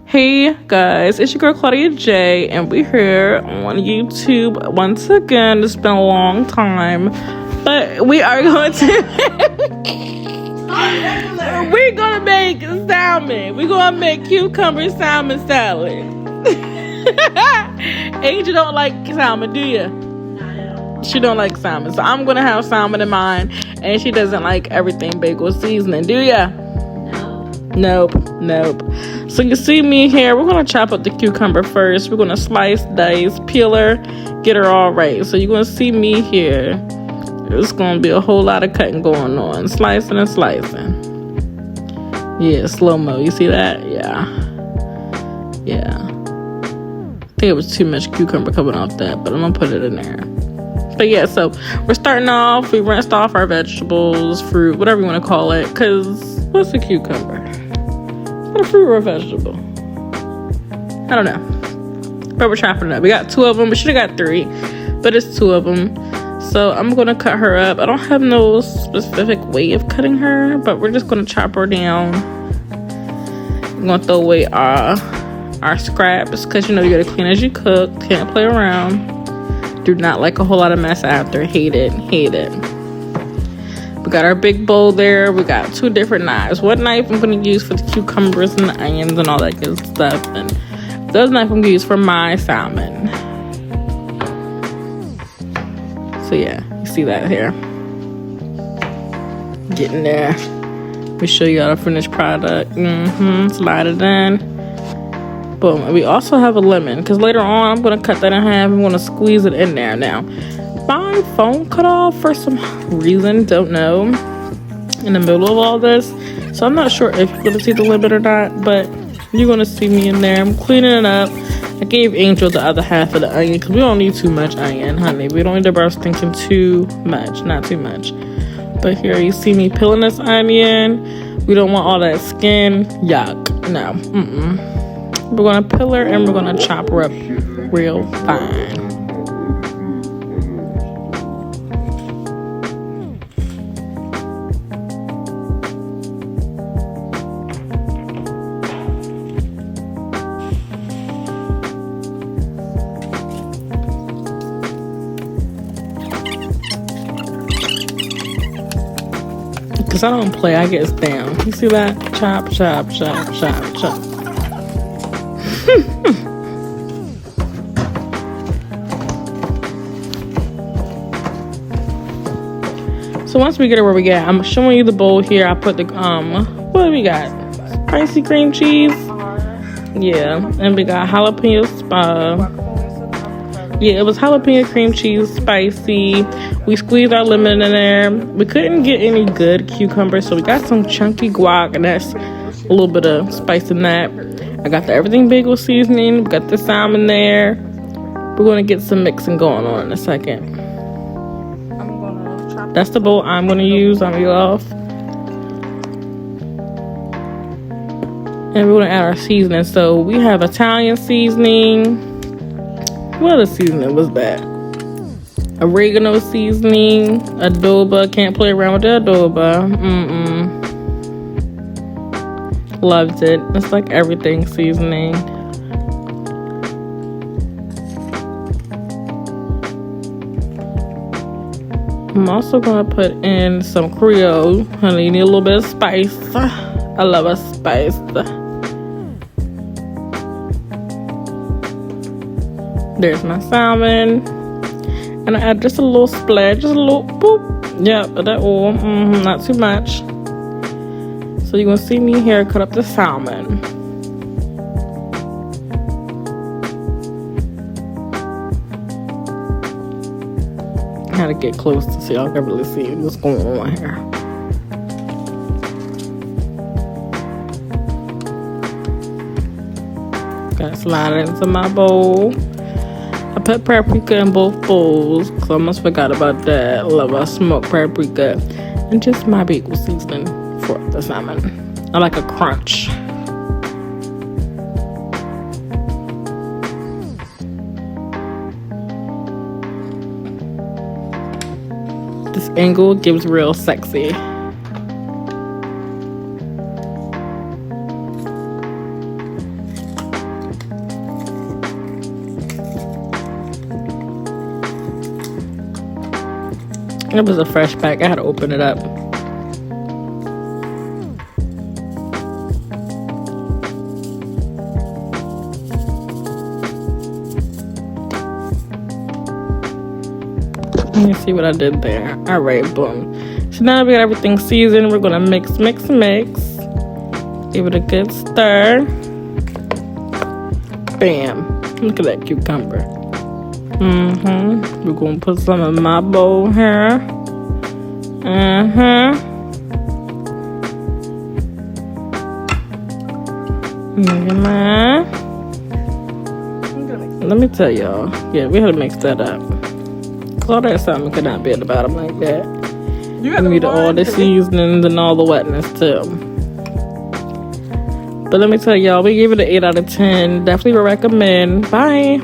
Hey guys, it's your girl Claudia J, and we're here on YouTube once again. It's been a long time, but we are going to we're gonna make salmon. We're gonna make cucumber salmon salad. Angel don't like salmon, do you? She don't like salmon, so I'm gonna have salmon in mine, and she doesn't like everything bagel seasoning, do ya? Nope. So you see me here. We're gonna chop up the cucumber first. We're gonna slice, dice, peel her, get her all right. So you're gonna see me here. It's gonna be a whole lot of cutting going on, slicing and slicing. Yeah, slow mo. You see that? Yeah. I think it was too much cucumber coming off that, but I'm gonna put it in there. But yeah, so we're starting off. We rinsed off our vegetables, fruit, whatever you want to call it. Cause what's a cucumber? Is that a fruit or a vegetable? I don't know. But we're chopping it up. We got 2 of them. We should have got 3, but it's 2 of them. So I'm gonna cut her up. I don't have no specific way of cutting her, but we're just gonna chop her down. I'm gonna throw away our scraps, because you know you gotta clean as you cook. Can't play around. Do not like a whole lot of mess after. Hate it. We got our big bowl there. We got 2 different knives. One knife I'm going to use for the cucumbers and the onions and all that good stuff. And the other knife I'm going to use for my salmon. So yeah, you see that here. Getting there. Let me show you all the finished product. Slide it in. Boom. We also have a lemon, because later on I'm going to cut that in half. I'm going to squeeze it in there. Now, my phone cut off for some reason, don't know, in the middle of all this. So I'm not sure if you're going to see the lemon or not, but you're going to see me in there. I'm cleaning it up. I gave Angel the other half of the onion, because we don't need too much onion, honey. We don't need the brush thinking too much, not too much. But here you see me peeling this onion. We don't want all that skin. Yuck. No. We're going to peel her and we're going to chop her up real fine. Because I don't play, I get down. You see that? Chop, chop, chop, chop, chop. So once we get her where we get, I'm showing you the bowl here. I put the what do we got? Spicy cream cheese. Yeah, and we got jalapeno it was jalapeno cream cheese, spicy. We squeezed our lemon in there. We couldn't get any good cucumber, so we got some chunky guac, and that's a little bit of spice in that. I got the everything bagel seasoning. We got the salmon there. We're going to get some mixing going on in a second. That's the bowl I'm going to use. I'm going to go off. And we're going to add our seasoning. So we have Italian seasoning. What other seasoning was that? Oregano seasoning. Adobo. Can't play around with the adobo. Loved it. It's like everything seasoning. I'm also gonna put in some Creole. Honey, you need a little bit of spice. I love a spice. There's my salmon. And I add just a little splash, just a little boop. Yep, that oil. Not too much. So you're going to see me here cut up the salmon. I had to get close to so y'all can really see what's going on here. Gotta slide it into my bowl. I put paprika in both bowls, because I almost forgot about that. I love our smoked paprika. And just my bagel seasoning for the salmon. I like a crunch. This angle gives real sexy. It was a fresh pack. I had to open it up. Let me see what I did there. All right, boom. So now we got everything seasoned. We're gonna mix. Give it a good stir. Bam. Look at that cucumber. We're gonna put some in my bowl here. Let me tell y'all. Yeah, we had to mix that up. All that salmon could not be at the bottom like that. You need all the seasonings and all the wetness too. But let me tell y'all, we gave it an 8 out of 10. Definitely would recommend. Bye.